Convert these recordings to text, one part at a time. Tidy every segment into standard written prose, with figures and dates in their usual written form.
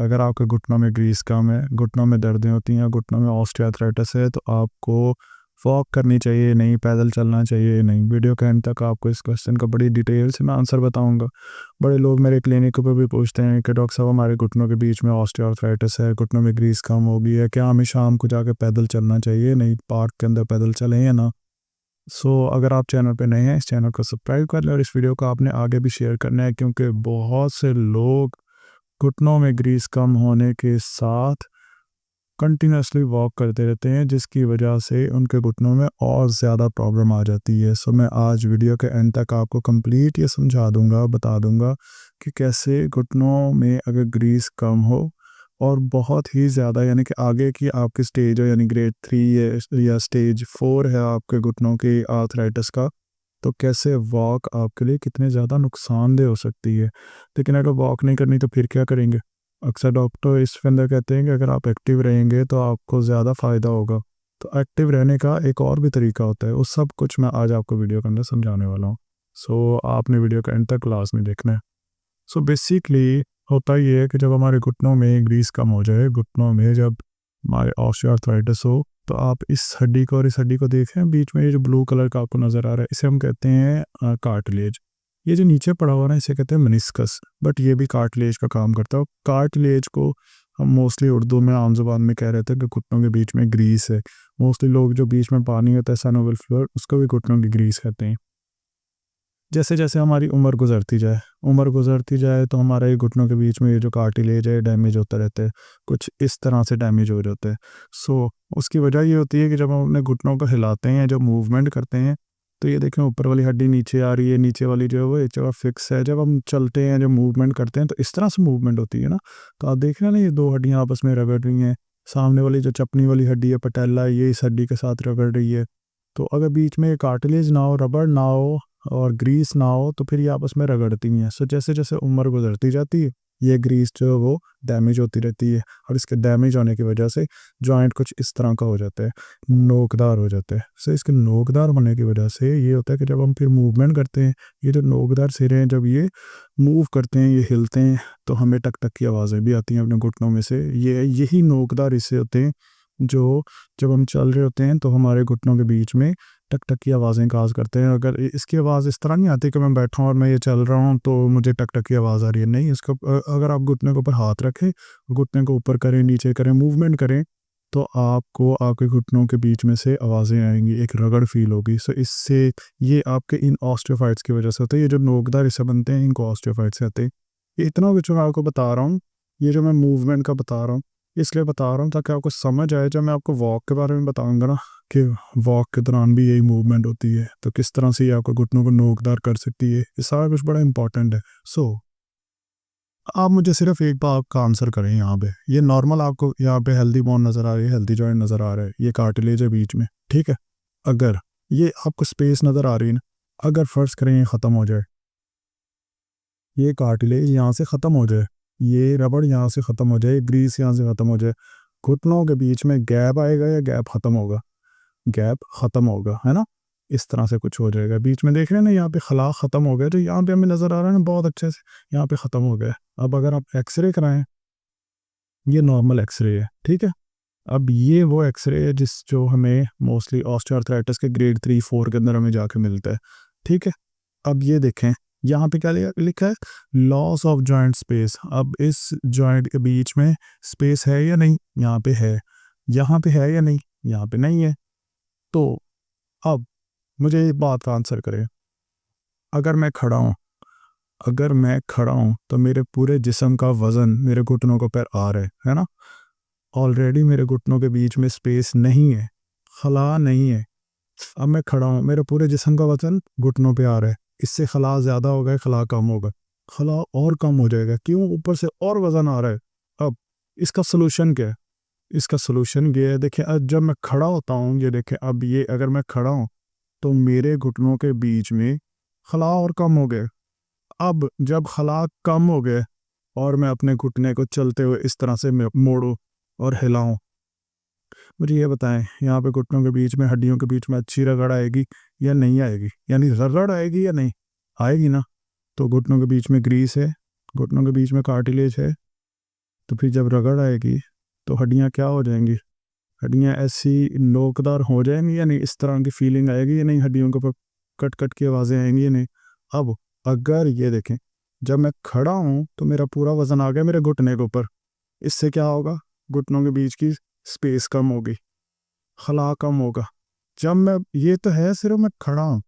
अगर आपके घुटनों में ग्रीस कम है, घुटनों में दर्दें होती हैं, घुटनों में ऑस्टियोआर्थराइटिस है, तो आपको वॉक करनी चाहिए नहीं, पैदल चलना चाहिए नहीं। वीडियो के एंड तक आपको इस क्वेश्चन का बड़ी डिटेल से मैं आंसर बताऊंगा। बड़े लोग मेरे क्लिनिक पर भी पूछते हैं कि डॉक्टर साहब हमारे घुटनों के बीच में ऑस्टियोआर्थराइटिस है, घुटनों में ग्रीस कम हो गई है, क्या हमें शाम को जाके पैदल चलना चाहिए नहीं, पार्क के अंदर पैदल चलें या ना। अगर आप चैनल पे नए हैं, इस चैनल को सब्सक्राइब कर लें और इस वीडियो को आपने आगे भी शेयर करना है, क्योंकि बहुत से लोग घुटनों में ग्रीस कम होने के साथ कंटिन्यूसली वॉक करते रहते हैं, जिसकी वजह से उनके घुटनों में और ज़्यादा प्रॉब्लम आ जाती है। मैं आज वीडियो के एंड तक आपको कंप्लीट ये समझा दूंगा, बता दूंगा कि कैसे घुटनों में अगर ग्रीस कम हो और बहुत ही ज़्यादा यानी कि आगे की आपकी स्टेज हो, यानी ग्रेड 3 या स्टेज 4 है आपके घुटनों की आर्थराइटिस का, तो कैसे वॉक आपके लिए कितने ज़्यादा नुकसानदेह हो सकती है। लेकिन अगर वॉक नहीं करनी तो फिर क्या करेंगे। अक्सर डॉक्टर इस अंदर कहते हैं कि अगर आप एक्टिव रहेंगे तो आपको ज़्यादा फ़ायदा होगा। तो एक्टिव रहने का एक और भी तरीका होता है, उस सब कुछ मैं आज आपको वीडियो के अंदर समझाने वाला हूँ। आपने वीडियो का एंड तक क्लास में देखना है। बेसिकली होता ये है कि जब हमारे घुटनों में ग्रीस कम हो जाए, घुटनों में जब हमारे ऑस्टियोआर्थराइटिस हो, तो आप इस हड्डी को और इस हड्डी को देखें, बीच में ये जो ब्लू कलर का आपको नज़र आ रहा है, इसे हम कहते हैं कार्टिलेज। ये जो नीचे पड़ा हुआ ना, इसे कहते हैं मेनिस्कस, बट ये भी कार्टिलेज का काम करता है। कार्टिलेज को हम मोस्टली उर्दू में आम ज़ुबान में कह रहे थे कि घुटनों के बीच में ग्रीस है। मोस्टली लोग जो बीच में पानी होता है सैनोवियल फ्लोर, उसको भी घुटनों की ग्रीस कहते हैं। जैसे जैसे हमारी उम्र गुजरती जाए तो हमारे ये घुटनों के बीच में ये जो कार्टिलेज है डैमेज होता रहता है, कुछ इस तरह से डैमेज हो जाता है। उसकी वजह ये होती है कि जब हम अपने घुटनों को हिलाते हैं, जब मूवमेंट करते हैं, तो ये देखें ऊपर वाली हड्डी नीचे आ रही है, नीचे वाली जो है वो एक जगह फिक्स है। जब हम चलते हैं, जब मूवमेंट करते हैं, तो इस तरह से मूवमेंट होती है ना। तो आप देख रहे हैं ना, ये दो हड्डियाँ आपस में रगड़ रही हैं। सामने वाली जो चपनी वाली हड्डी है, पटेला, ये इस हड्डी के साथ रगड़ रही है। तो अगर बीच में कार्टिलेज ना हो, रबड़ ना हो और ग्रीस ना हो, तो फिर ये आपस में रगड़ती हैं। जैसे जैसे उम्र गुजरती जाती है, ये ग्रीस जो है वो डैमेज होती रहती है, और इसके डैमेज होने की वजह से जॉइंट कुछ इस तरह का हो जाता है, नोकदार हो जाता है। इसके नोकदार होने की वजह से ये होता है कि जब हम फिर मूवमेंट करते हैं, ये जो नोकदार सिरे हैं, जब ये मूव करते हैं, ये हिलते हैं, तो हमें टक टक की आवाज़ें भी आती हैं अपने घुटनों में से। यही नोकदार हिस्से होते हैं जो जब हम चल रहे होते हैं तो हमारे घुटनों के बीच में टक टक की आवाज़ें काज करते हैं। अगर इसकी आवाज़ इस तरह नहीं आती कि मैं बैठा हूँ और मैं ये चल रहा हूँ तो मुझे टक टक की आवाज़ आ रही है, नहीं। इसको अगर आप घुटने के ऊपर हाथ रखें, घुटने को ऊपर करें, नीचे करें, मूवमेंट करें, तो आपको आपके घुटनों के बीच में से आवाज़ें आएंगी, एक रगड़ फील होगी। इससे ये आपके इन ऑस्टियोफाइट्स की वजह से होता है। ये जो नोकदार हिस्से बनते हैं, इनको ऑस्टियोफाइट्स कहते हैं। ये इतना कुछ मैं आपको बता रहा हूँ, ये जो मैं मूवमेंट का बता रहा हूँ, इसलिए बता रहा हूँ ताकि आपको समझ आए। जब मैं आपको वॉक के बारे में बताऊंगा ना, कि वॉक के दौरान भी यही मूवमेंट होती है, तो किस तरह से ये आपको घुटनों को नोकदार कर सकती है, ये सारा कुछ बड़ा इंपॉर्टेंट है। आप मुझे सिर्फ एक बात का आंसर करें। यहाँ पे ये नॉर्मल आपको यहाँ पे हेल्दी बोन नज़र आ रही है, हेल्दी जॉइंट नज़र आ रहा है, ये कार्टिलेज है बीच में, ठीक है। अगर ये आपको स्पेस नज़र आ रही है ना, अगर फर्ज करें ये ख़त्म हो जाए, ये कार्टिलेज यहाँ से ख़त्म हो जाए, ये रबड़ यहाँ से ख़त्म हो जाए, ग्रीस यहाँ से ख़त्म हो जाए, घुटनों के बीच में गैप आएगा या गैप ख़त्म होगा? गैप ख़त्म होगा, है ना। इस तरह से कुछ हो जाएगा। बीच में देख रहे हैं ना, यहाँ पे खला ख़त्म हो गया, जो यहाँ पे हमें नज़र आ रहा है ना बहुत अच्छे से, यहाँ पे ख़त्म हो गया। अब अगर आप एक्सरे कराएं, ये नॉर्मल एक्सरे है, ठीक है। अब ये वो एक्सरे है जो हमें मोस्टली ऑस्टियोआर्थराइटिस के ग्रेड 3-4 के अंदर हमें जाके मिलता है, ठीक है। अब ये देखें, यहाँ पे क्या लिखा है, लॉस ऑफ जॉइंट स्पेस। अब इस जॉइंट के बीच में स्पेस है या नहीं? यहाँ पे है। यहाँ पे है या नहीं? यहाँ पे नहीं है। तो अब मुझे ये बात का आंसर करें। अगर मैं खड़ा हूँ, तो मेरे पूरे जिस्म का वज़न मेरे घुटनों को पर आ रहा है ना। ऑलरेडी मेरे घुटनों के बीच में स्पेस नहीं है, खला नहीं है। अब मैं खड़ा हूँ, मेरे पूरे जिस्म का वज़न घुटनों पे आ रहा है। इससे खला ज़्यादा होगा, खला कम होगा? खला और कम हो जाएगा। क्यों? ऊपर से और वज़न आ रहा है। अब इसका सलूशन क्या है? इसका सलूशन ये है, देखिए, अब जब मैं खड़ा होता हूँ, ये देखें, अब ये अगर मैं खड़ा हूँ तो मेरे घुटनों के बीच में खला और कम हो गए। अब जब खला कम हो गए और मैं अपने घुटने को चलते हुए इस तरह से मोड़ूं और हिलाऊं, मुझे ये बताएं, यहाँ पे घुटनों के बीच में, हड्डियों के बीच में अच्छी रगड़ आएगी या नहीं आएगी? यानी रगड़ आएगी या नहीं आएगी ना। तो घुटनों के बीच में ग्रीस है, घुटनों के बीच में कार्टिलेज है, तो फिर जब रगड़ आएगी तो हड्डियाँ क्या हो जाएंगी, हड्डियाँ ऐसी नोकदार हो जाएंगी या नहीं, इस तरह की फीलिंग आएगी या नहीं, हड्डियों के ऊपर कट कट की आवाज़ें आएंगी या नहीं। अब अगर ये देखें, जब मैं खड़ा हूँ तो मेरा पूरा वज़न आ गया मेरे घुटने के ऊपर, इससे क्या होगा, घुटनों के बीच की स्पेस कम होगी, खला कम होगा। जब मैं, ये तो है सिर्फ मैं खड़ा हूँ,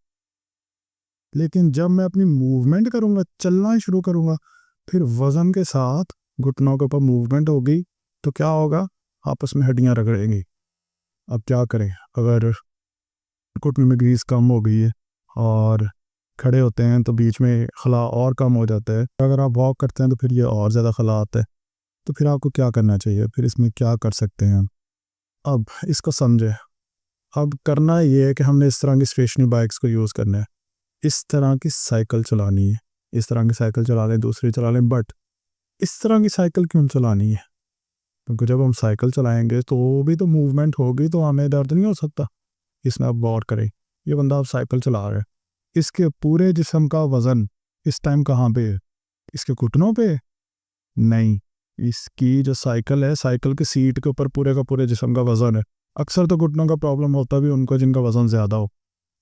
लेकिन जब मैं अपनी मूवमेंट करूँगा, चलना ही शुरू करूँगा, फिर वज़न के साथ घुटनों के ऊपर मूवमेंट होगी, तो क्या होगा, आपस में हड्डियाँ रगड़ेंगी। अब क्या करें, अगर घुटने में ग्रीस कम हो गई है और खड़े होते हैं तो बीच में खला और कम हो जाता है, अगर आप वॉक करते हैं तो फिर ये और ज़्यादा खला आता है। तो फिर आपको क्या करना चाहिए, फिर इसमें क्या कर सकते हैं, अब इसको समझे। अब करना ये है कि हमने इस तरह की स्टेशनरी बाइक्स को यूज़ करना है, इस तरह की साइकिल चलानी है, इस तरह की साइकिल चला लें, दूसरी चला लें, बट इस तरह की साइकिल क्यों चलानी है, क्योंकि जब हम साइकिल चलाएंगे तो भी तो मूवमेंट होगी, तो हमें दर्द नहीं हो सकता। इसमें आप गौर करें, ये बंदा आप साइकिल चला रहे हैं, इसके पूरे जिस्म का वज़न इस टाइम कहाँ पे है, इसके घुटनों पे नहीं, इसकी जो साइकिल है, साइकिल की सीट के ऊपर पूरे का पूरे जिस्म का वज़न है। अक्सर तो घुटनों का प्रॉब्लम होता भी उनको जिनका वज़न ज़्यादा हो,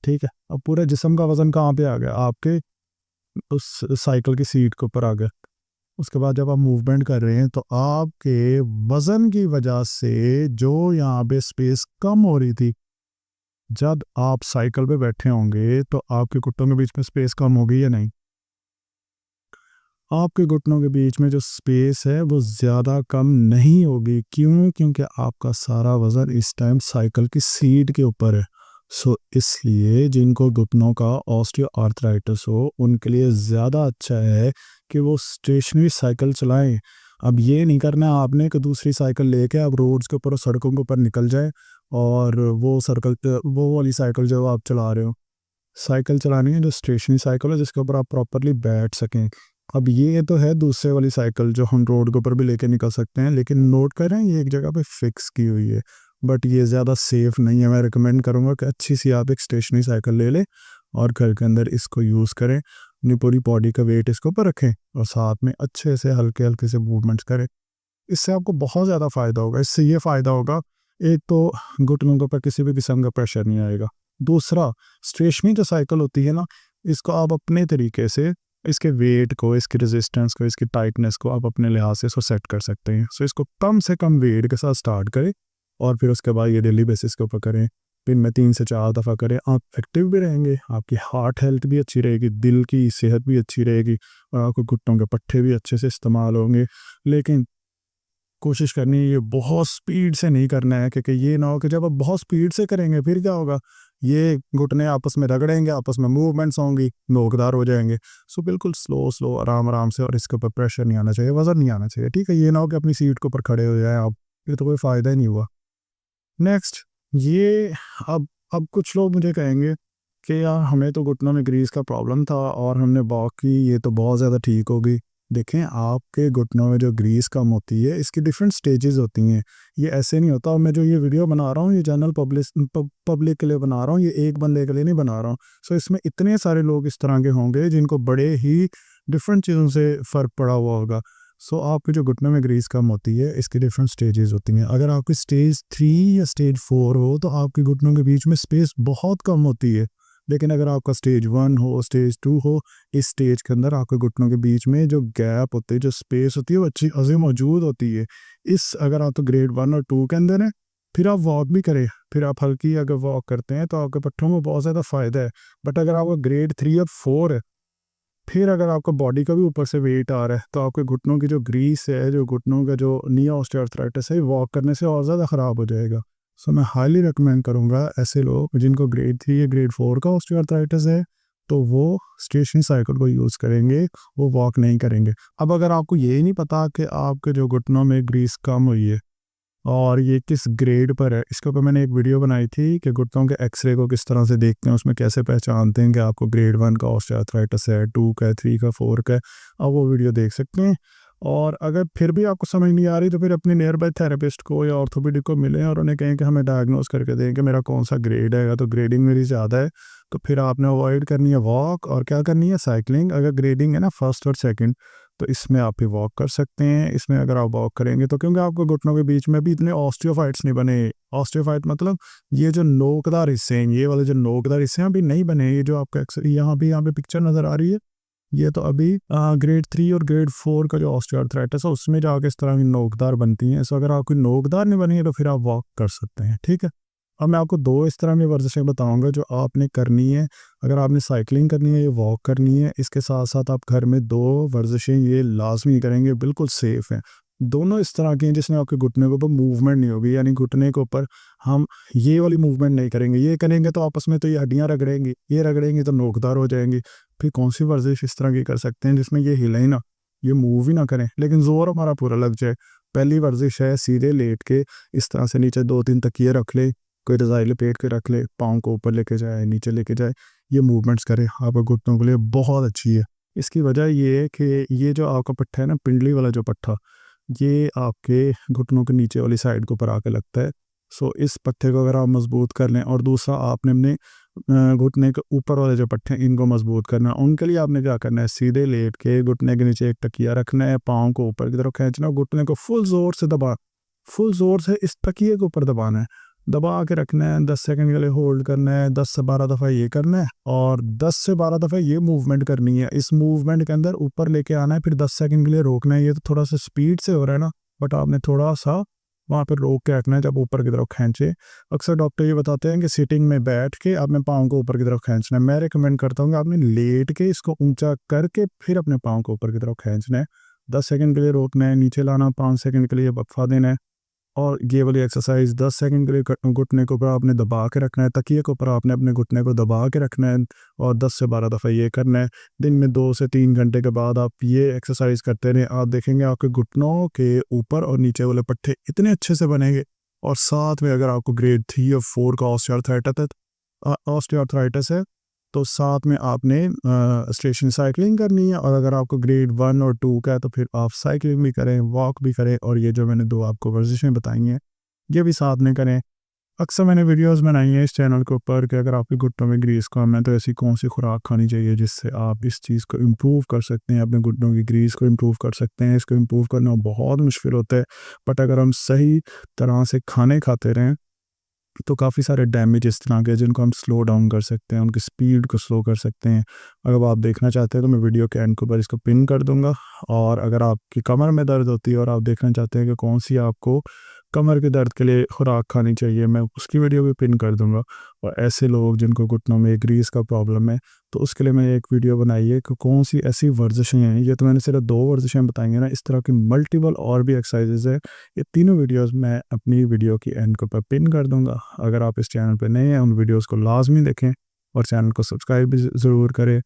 ठीक है। अब पूरे जिस्म का वज़न कहाँ पे आ गया, आपके उस साइकिल की सीट के ऊपर आ गया। उसके बाद जब आप मूवमेंट कर रहे हैं तो आपके वज़न की वजह से जो यहाँ पे स्पेस कम हो रही थी, जब आप साइकिल पे बैठे होंगे तो आपके घुटनों के बीच में स्पेस कम होगी या नहीं, आपके घुटनों के बीच में जो स्पेस है वो ज़्यादा कम नहीं होगी। क्यों, क्योंकि आपका सारा वज़न इस टाइम साइकिल की सीट के ऊपर है। सो इसलिए जिनको घुटनों का ऑस्टियो आर्थराइटिस हो उनके लिए ज़्यादा अच्छा है कि वो स्टेशनरी साइकिल चलाएं। अब ये नहीं करना है आपने कि दूसरी साइकिल लेके आप रोड्स के ऊपर और सड़कों के ऊपर निकल जाए और वो वाली साइकिल जो आप चला रहे हो, साइकिल चलानी है जो स्टेशनरी साइकिल है जिसके ऊपर आप प्रॉपरली बैठ सकें। अब ये तो है दूसरे वाली साइकिल जो हम रोड के ऊपर भी लेके निकल सकते हैं, लेकिन नोट करें ये एक जगह पे फिक्स की हुई है, बट ये ज़्यादा सेफ़ नहीं है। मैं रिकमेंड करूँगा कि अच्छी सी आप एक स्टेशनरी साइकिल ले लें और घर के अंदर इसको यूज़ करें, अपनी पूरी बॉडी का वेट इसके ऊपर रखें और साथ में अच्छे से हल्के हल्के से मूवमेंट्स करें। इससे आपको बहुत ज़्यादा फ़ायदा होगा। इससे ये फ़ायदा होगा, एक तो घुटनों के ऊपर किसी भी किस्म का प्रेशर नहीं आएगा। दूसरा, स्टेशनरी जो साइकिल होती है ना, इसको आप अपने तरीके से इसके वेट को, इसकी रेजिस्टेंस को, इसकी टाइटनेस को आप अपने लिहाज से इसको सेट कर सकते हैं। सो इसको कम से कम वेट के साथ स्टार्ट करें और फिर उसके बाद ये डेली बेसिस के ऊपर करें। दिन में 3 से 4 दफ़ा करें। आप एक्टिव भी रहेंगे, आपकी हार्ट हेल्थ भी अच्छी रहेगी, दिल की सेहत भी अच्छी रहेगी और आपको घुटनों के पट्टे भी अच्छे से इस्तेमाल होंगे। लेकिन कोशिश करनी है ये बहुत स्पीड से नहीं करना है, क्योंकि ये ना हो कि जब आप बहुत स्पीड से करेंगे फिर क्या होगा, ये घुटने आपस में रगड़ेंगे, आपस में मूवमेंट्स होंगी, नोकदार हो जाएंगे। सो बिल्कुल स्लो स्लो आराम आराम से, और इसके ऊपर प्रेशर नहीं आना चाहिए, वज़न नहीं आना चाहिए, ठीक है। ये ना हो कि अपनी सीट के ऊपर खड़े हो जाए आप, फिर तो कोई फ़ायदा ही नहीं हुआ। नेक्स्ट, ये अब कुछ लोग मुझे कहेंगे कि यार हमें तो घुटनों में ग्रीस का प्रॉब्लम था और हमने वॉक की, ये तो बहुत ज़्यादा ठीक हो गई। देखें, आपके घुटनों में जो ग्रीस कम होती है इसकी डिफरेंट स्टेजेस होती हैं। ये ऐसे नहीं होता, और मैं जो ये वीडियो बना रहा हूँ ये जनरल पब्लिक के लिए बना रहा हूँ, ये एक बंदे के लिए नहीं बना रहा हूँ। सो इसमें इतने सारे लोग इस तरह के होंगे जिनको बड़े ही डिफरेंट चीज़ों से फ़र्क पड़ा हुआ होगा। सो आपके जो घुटने में ग्रीस कम होती है इसकी डिफरेंट स्टेजेस होती हैं। अगर आपकी स्टेज 3 या स्टेज 4 हो तो आपके घुटनों के बीच में स्पेस बहुत कम होती है। लेकिन अगर आपका स्टेज 1 हो, स्टेज 2 हो, इस स्टेज के अंदर आपके घुटनों के बीच में जो गैप होती है, जो स्पेस होती है, वो अच्छी खासी मौजूद होती है। अगर आप तो ग्रेड 1 और 2 के अंदर हैं, फिर आप वॉक भी करें, फिर आप हल्की अगर वॉक करते हैं तो आपके पट्टों में बहुत ज़्यादा फ़ायदा है। बट अगर आपका ग्रेड 3 और 4 है, फिर अगर आपका बॉडी का भी ऊपर से वेट आ रहा है, तो आपके घुटनों की जो ग्रीस है, जो घुटनों का जो नी ऑस्टियोआर्थराइटिस है, वॉक करने से और ज़्यादा ख़राब हो जाएगा। सो मैं हाईली रिकमेंड करूँगा ऐसे लोग जिनको ग्रेड 3 या ग्रेड 4 का ऑस्टियोआर्थराइटिस है, तो वो स्टेशनरी साइकिल को यूज़ करेंगे, वो वॉक नहीं करेंगे। अब अगर आपको ये नहीं पता कि आपके जो घुटनों में ग्रीस कम हुई है और ये किस ग्रेड पर है, इसके ऊपर मैंने एक वीडियो बनाई थी कि घुटनों के एक्सरे को किस तरह से देखते हैं, उसमें कैसे पहचानते हैं कि आपको ग्रेड 1 का ऑस्टियोआर्थराइटिस है, 2 का है, 3 का, 4 का है। आप वो वीडियो देख सकते हैं। और अगर फिर भी आपको समझ नहीं आ रही तो फिर अपने नियर बाय थेरेपिस्ट को या ऑर्थोपेडिक को मिलें और उन्हें कहें कि हमें डायग्नोस करके दें कि मेरा कौन सा ग्रेड है। तो ग्रेडिंग मेरी ज़्यादा है तो फिर आपने अवॉइड करनी है वॉक और क्या करनी है, साइकिलिंग। अगर ग्रेडिंग है ना फर्स्ट और सेकंड, तो इसमें आप भी वॉक कर सकते हैं। इसमें अगर आप वॉक करेंगे तो क्योंकि आपको घुटनों के बीच में भी इतने ऑस्टियोफाइट्स नहीं बने। ऑस्टियोफाइट मतलब ये जो नोकदार हिस्से हैं, ये वाले जो नोकदार हिस्से हैं अभी नहीं बने। ये जो आपका यहाँ पे पिक्चर नज़र आ रही है, ये तो अभी ग्रेड 3 और ग्रेड 4 का जो ऑस्टियोआर्थराइटिस है उसमें जाके इस तरह की नोकदार बनती हैं। सो अगर आपकी नोकदार नहीं बनी है तो फिर आप वॉक कर सकते हैं, ठीक है। अब मैं आपको 2 इस तरह की वर्जिशें बताऊंगा जो आपने करनी है। अगर आपने साइकिलिंग करनी है या वॉक करनी है, इसके साथ साथ आप घर में 2 वर्जिशें ये लाजमी करेंगे, बिल्कुल सेफ़ हैं। दोनों इस तरह की हैं जिसमें आपके घुटने के ऊपर मूवमेंट नहीं होगी, यानी घुटने के ऊपर हम ये वाली मूवमेंट नहीं करेंगे। ये करेंगे तो आपस में तो ये हड्डियाँ रगड़ेंगी, ये रगड़ेंगी तो नोकदार हो जाएंगी। फिर कौन सी वर्जिश इस तरह की कर सकते हैं जिसमें ये हिले ही ना, ये मूव ही ना करें, लेकिन ज़ोर हमारा पूरा लग जाए। पहली वर्जिश है सीधे लेट के इस तरह से नीचे 2-3 तकिए रख ले, कोई रज़ाई लपेट के रख ले, पाँव को ऊपर लेके जाए, नीचे लेके जाए, ये मूवमेंट्स करे, आपके घुटनों के लिए बहुत अच्छी है। इसकी वजह ये है कि ये जो आपका पट्टा है ना, पिंडली वाला जो पट्टा, ये आपके घुटनों के नीचे वाली साइड के ऊपर आके लगता है। सो इस पट्टे को अगर आप मज़बूत कर लें, और दूसरा आपने अपने घुटने के ऊपर वाले जो पट्टे हैं इनको मज़बूत करना है। उनके लिए आपने क्या करना है, सीधे लेट के घुटने के नीचे एक तकिया रखना है, पाँव को ऊपर की तरफ खींचना, घुटने को फुल ज़ोर से इस तकिए के ऊपर दबाना है, दबा के रखना है। 10 सेकंड के लिए होल्ड करना है, 10 से 12 दफ़ा ये करना है और 10 से 12 दफ़ा ये मूवमेंट करनी है। इस मूवमेंट के अंदर ऊपर लेके आना है, फिर 10 सेकंड के लिए रोकना है। ये तो थोड़ा सा स्पीड से हो रहा है ना, बट आपने थोड़ा सा वहाँ पर रोक के रखना है जब ऊपर की तरफ खींचे। अक्सर डॉक्टर ये बताते हैं कि सिटिंग में बैठ के आपने पाँव को ऊपर की तरफ खींचना है। मैं रिकमेंड करता हूँ कि आपने लेट के इसको ऊंचा करके फिर अपने पाँव को ऊपर की तरफ खींचना है। 10 सेकंड के लिए रोकना है, नीचे लाना, 5 सेकंड के लिए वक्फा देना है। और ये वाली एक्सरसाइज 10 सेकंड के लिए घुटने के ऊपर आपने दबा के रखना है, तकिए के ऊपर आपने अपने घुटने को दबा के रखना है और 10 से 12 दफ़ा ये करना है। दिन में 2 से 3 घंटे के बाद आप ये एक्सरसाइज करते रहें, आप देखेंगे आपके घुटनों के ऊपर और नीचे वाले पट्टे इतने अच्छे से बनेंगे। और साथ में अगर आपको ग्रेड 3 और 4 का ऑस्टियोआर्थराइटिस है तो साथ में आपने स्टेशन साइकिलिंग करनी है। और अगर आपको ग्रेड 1 और 2 का है तो फिर आप साइकिलिंग भी करें, वॉक भी करें, और ये जो मैंने 2 आपको वर्जिशें बताई हैं ये भी साथ में करें। अक्सर मैंने वीडियोस बनाई हैं इस चैनल के ऊपर कि अगर आपके घुटनों में ग्रीस कम है तो ऐसी कौन सी खुराक खानी चाहिए जिससे आप इस चीज़ को इम्प्रूव कर सकते हैं, अपने घुटनों की ग्रीस को इम्प्रूव कर सकते हैं। इसको इम्प्रूव करना बहुत मुश्किल होता है, बट अगर हम सही तरह से खाने खाते रहें तो काफ़ी सारे डैमेज इस तरह के जिनको हम स्लो डाउन कर सकते हैं, उनकी स्पीड को स्लो कर सकते हैं। अगर आप देखना चाहते हैं तो मैं वीडियो के एंड के ऊपर इसको पिन कर दूंगा। और अगर आपकी कमर में दर्द होती है और आप देखना चाहते हैं कि कौन सी आपको कमर के दर्द के लिए खुराक खानी चाहिए, मैं उसकी वीडियो भी पिन कर दूंगा। और ऐसे लोग जिनको घुटनों में ग्रीस का प्रॉब्लम है तो उसके लिए मैंने एक वीडियो बनाई है कि कौन सी ऐसी वर्जिशें हैं। ये तो मैंने सिर्फ 2 वर्जिशें बताई हैं ना, इस तरह की मल्टीपल और भी एक्सरसाइजेज है। ये तीनों वीडियोस मैं अपनी वीडियो की एंड के ऊपर पिन कर दूंगा। अगर आप इस चैनल पर नए हैं उन वीडियोस को लाजमी देखें और चैनल को सब्सक्राइब भी ज़रूर करें।